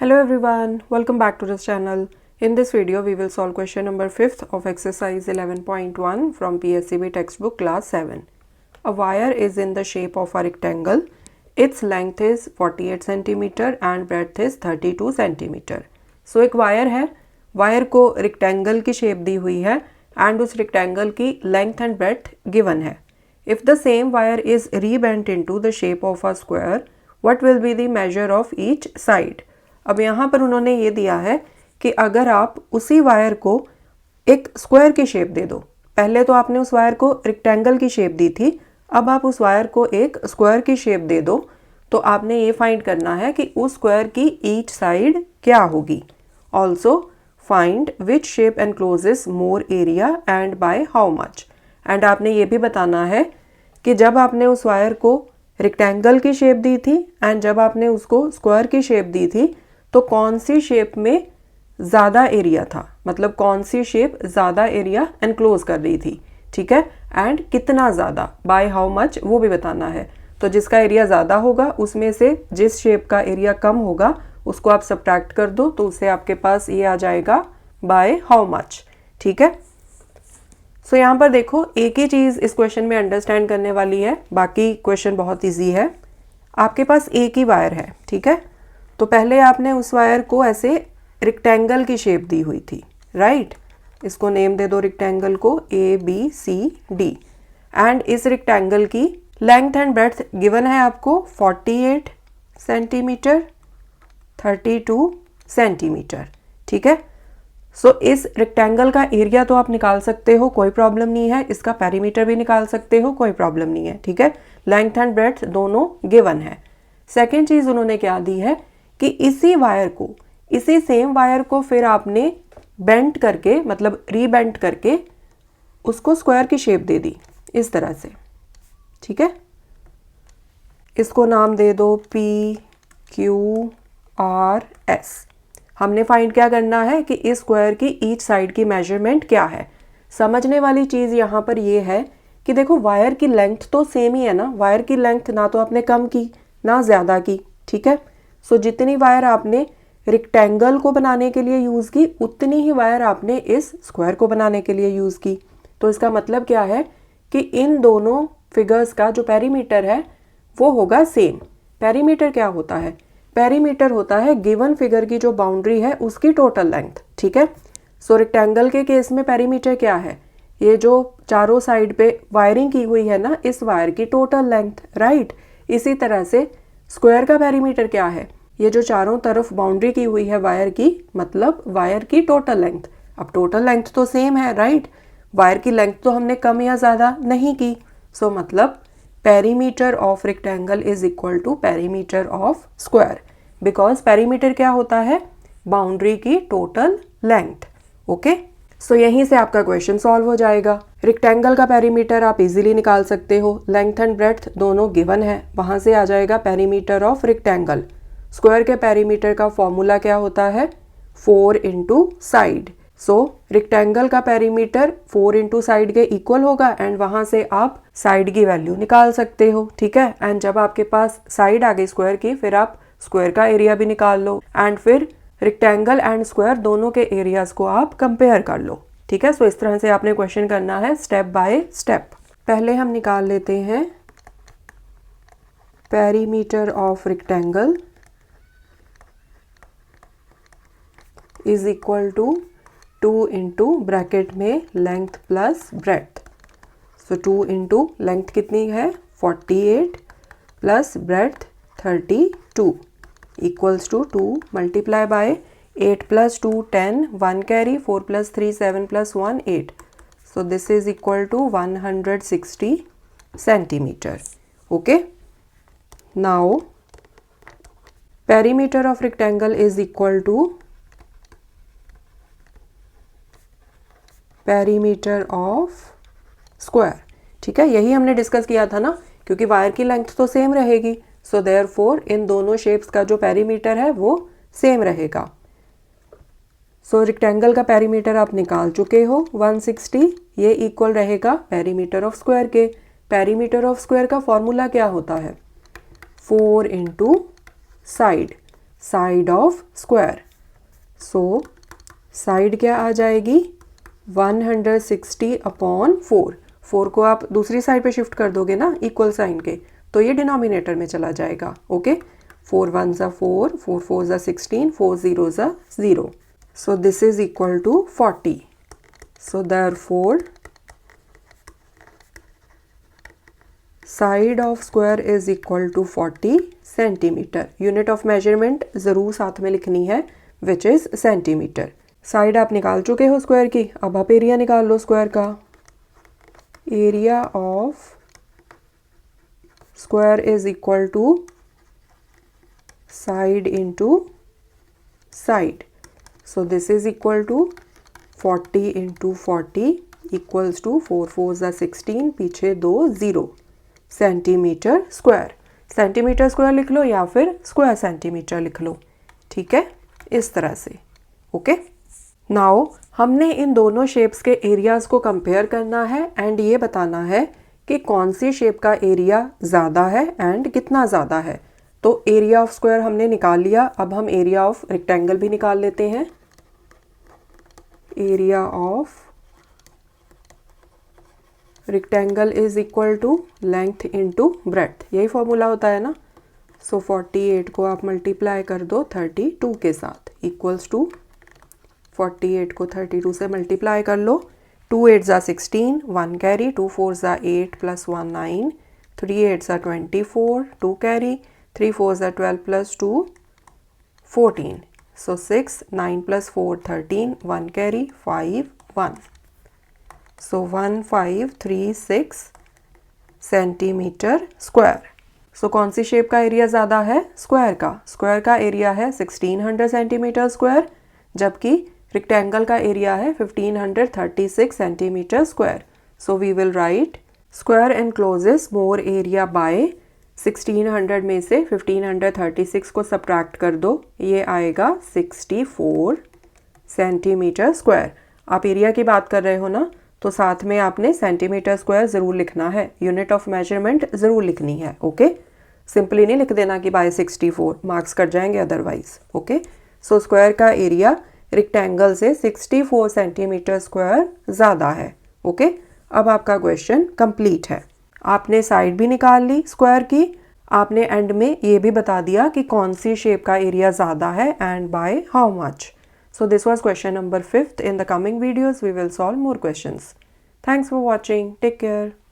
Hello everyone, welcome back to this channel. In this video, we will solve question number 5th of exercise 11.1 from PSCB textbook class 7. A wire is in the shape of a rectangle. Its length is 48 cm and breadth is 32 cm. So एक wire है, wire को rectangle की shape दी हुई है and उस rectangle की length and breadth given है. If the same wire is rebent into the shape of a square, what will be the measure of each side? अब यहाँ पर उन्होंने ये दिया है कि अगर आप उसी वायर को एक स्क्वायर की शेप दे दो, पहले तो आपने उस वायर को रेक्टेंगल की शेप दी थी, अब आप उस वायर को एक स्क्वायर की शेप दे दो, तो आपने ये फाइंड करना है कि उस स्क्वायर की ईच साइड क्या होगी. Also find which shape encloses more area and by how much. And आपने ये भी बताना है कि जब आपने उस वायर को रेक्टेंगल की शेप दी थी एंड जब आपने उसको स्क्वायर की शेप दी थी, तो कौन सी शेप में ज़्यादा एरिया था, मतलब कौन सी शेप ज़्यादा एरिया एनक्लोज कर रही थी. ठीक है, एंड कितना ज़्यादा, बाय हाउ मच, वो भी बताना है. तो जिसका एरिया ज़्यादा होगा उसमें से जिस शेप का एरिया कम होगा उसको आप सब्ट्रैक्ट कर दो, तो उससे आपके पास ये आ जाएगा बाय हाउ मच. ठीक है, सो यहाँ पर देखो एक ही चीज़ इस क्वेश्चन में अंडरस्टैंड करने वाली है, बाकी क्वेश्चन बहुत ईजी है. आपके पास एक ही वायर है, ठीक है, तो पहले आपने उस वायर को ऐसे रेक्टेंगल की शेप दी हुई थी, राइट. इसको नेम दे दो रेक्टेंगल को ABCD एंड इस रेक्टेंगल की लेंथ एंड ब्रेड्थ गिवन है आपको 48 सेंटीमीटर, 32 सेंटीमीटर. ठीक है, सो इस रेक्टेंगल का एरिया तो आप निकाल सकते हो, कोई प्रॉब्लम नहीं है. इसका पेरीमीटर भी निकाल सकते हो, कोई प्रॉब्लम नहीं है. ठीक है, लेंथ एंड ब्रेड्थ दोनों गिवन है. सेकेंड चीज़ उन्होंने क्या दी है कि इसी वायर को, इसी सेम वायर को फिर आपने बेंट करके, मतलब रीबेंट करके उसको स्क्वायर की शेप दे दी इस तरह से. ठीक है, इसको नाम दे दो PQRS. हमने फाइंड क्या करना है कि इस स्क्वायर की ईच साइड की मेजरमेंट क्या है. समझने वाली चीज़ यहाँ पर ये है कि देखो वायर की लेंथ तो सेम ही है ना, वायर की लेंथ ना तो आपने कम की ना ज़्यादा की. ठीक है, सो जितनी वायर आपने रेक्टेंगल को बनाने के लिए यूज़ की उतनी ही वायर आपने इस स्क्वायर को बनाने के लिए यूज़ की. तो इसका मतलब क्या है कि इन दोनों फिगर्स का जो पेरीमीटर है वो होगा सेम. पेरीमीटर क्या होता है? पेरीमीटर होता है गिवन फिगर की जो बाउंड्री है उसकी टोटल लेंथ. ठीक है, सो रेक्टेंगल के केस में पेरीमीटर क्या है? ये जो चारों साइड पे वायरिंग की हुई है ना, इस वायर की टोटल लेंथ, राइट. इसी तरह से स्क्वायर का पेरीमीटर क्या है? ये जो चारों तरफ बाउंड्री की हुई है वायर की, मतलब वायर की टोटल लेंथ. अब टोटल लेंथ तो सेम है, राइट. वायर की लेंथ तो हमने कम या ज़्यादा नहीं की. सो मतलब perimeter of rectangle is equal to perimeter of square, because perimeter क्या होता है? बाउंड्री की टोटल लेंथ. ओके, सो यहीं से आपका क्वेश्चन सॉल्व हो जाएगा. रेक्टेंगल का पेरीमीटर आप इजीली निकाल सकते हो, लेंथ एंड ब्रेड्थ दोनों गिवन है, वहां से आ जाएगा पेरीमीटर ऑफ रेक्टेंगल. स्क्वायर के पेरीमीटर का फॉर्मूला क्या होता है? 4 इंटू साइड. सो रेक्टेंगल का पेरीमीटर 4 इंटू साइड के इक्वल होगा एंड वहां से आप साइड की वैल्यू निकाल सकते हो. ठीक है, एंड जब आपके पास साइड आ गई स्क्वायर की, फिर आप स्क्वायर का एरिया भी निकाल लो एंड फिर रेक्टेंगल एंड स्क्वायर दोनों के एरियाज को आप कंपेयर कर लो. ठीक है, सो इस तरह से आपने क्वेश्चन करना है स्टेप बाय स्टेप. पहले हम निकाल लेते हैं perimeter of rectangle is equal to 2 into bracket में length plus breadth. So 2 into length कितनी है? 48 plus breadth 32 equals to 2 multiply by 8 plus 2 10, 1 carry, 4 plus 3 7 plus 1 8. So this is equal to 160 centimetre. Okay, now perimeter of rectangle is equal to perimeter of square. ठीक है, यही हमने discuss किया था ना, क्योंकि वायर की लेंथ तो सेम रहेगी. सो देयरफॉर इन दोनों शेप्स का जो पेरीमीटर है वो सेम रहेगा. सो रेक्टेंगल का पेरीमीटर आप निकाल चुके हो 160, ये इक्वल रहेगा पेरीमीटर ऑफ स्क्वायर के. पेरीमीटर ऑफ स्क्वायर का फॉर्मूला क्या होता है? 4 into side. Side of square. So side क्या आ जाएगी 160 अपॉन 4। 4 को आप दूसरी साइड पे शिफ्ट कर दोगे ना इक्वल साइन के, तो ये डिनोमिनेटर में चला जाएगा। ओके, 4 1 ज़ा 4, 4 4 ज़ा 16, 4 0 ज़ा 0। So this is equal to 40। So therefore side of square is equal to 40 centimetre. Unit of measurement ज़रूर साथ में लिखनी है, विच इज़ सेंटीमीटर। साइड आप निकाल चुके हो स्क्वायर की, अब आप एरिया निकाल लो स्क्वायर का। Area of square is equal to side into side. So this is equal to 40 into 40 equals to 4 4 ज़ा 16, पीछे 2 0 सेंटीमीटर स्क्वायर। सेंटीमीटर स्क्वायर लिख लो या फिर स्क्वायर सेंटीमीटर लिख लो, ठीक है, इस तरह से। ओके, नाउ हमने इन दोनों शेप्स के एरियाज़ को कंपेयर करना है एंड ये बताना है कि कौन सी शेप का एरिया ज़्यादा है एंड कितना ज़्यादा है। तो एरिया ऑफ स्क्वायर हमने निकाल लिया, अब हम एरिया ऑफ रेक्टेंगल भी निकाल लेते हैं। Area of rectangle is equal to length into breadth, यही फॉर्मूला होता है ना। सो 48 को आप मल्टीप्लाई कर दो 32 के साथ, इक्वल्स टू 48 को 32 से मल्टीप्लाई कर लो। 2 8 ज़ा 16, 1 कैरी, 2 4 ज़ा 8 प्लस 1 9, 3 8 ज़ा 24, 2 कैरी, 3 4 ज़ा 12 प्लस 2 14। सो 6 9 प्लस 4 13, 1 कैरी 5 1। सो 1536 सेंटीमीटर स्क्वायर। सो कौन सी शेप का एरिया ज़्यादा है? स्क्वायर का। स्क्वायर का एरिया है 1600 सेंटीमीटर स्क्वायर, जबकि रेक्टेंगल का एरिया है 1536 centimetre square. So we will write square encloses more area by 1600 में से 1536 को सब्ट्रैक्ट कर दो, ये आएगा 64 सेंटीमीटर स्क्वायर। आप एरिया की बात कर रहे हो ना, तो साथ में आपने सेंटीमीटर स्क्वायर ज़रूर लिखना है, यूनिट ऑफ मेजरमेंट ज़रूर लिखनी है। ओके, सिंपली नहीं लिख देना कि बाय 64, मार्क्स कट जाएंगे अदरवाइज। ओके, सो स्क्वायर का एरिया रेक्टेंगल से 64 सेंटीमीटर स्क्वायर ज़्यादा है। ओके, अब आपका क्वेश्चन कंप्लीट है। आपने साइड भी निकाल ली स्क्वायर की, आपने एंड में ये भी बता दिया कि कौन सी शेप का एरिया ज़्यादा है and by how much. So this was question number 5th. In the coming videos, we will solve more questions. Thanks for watching. Take care.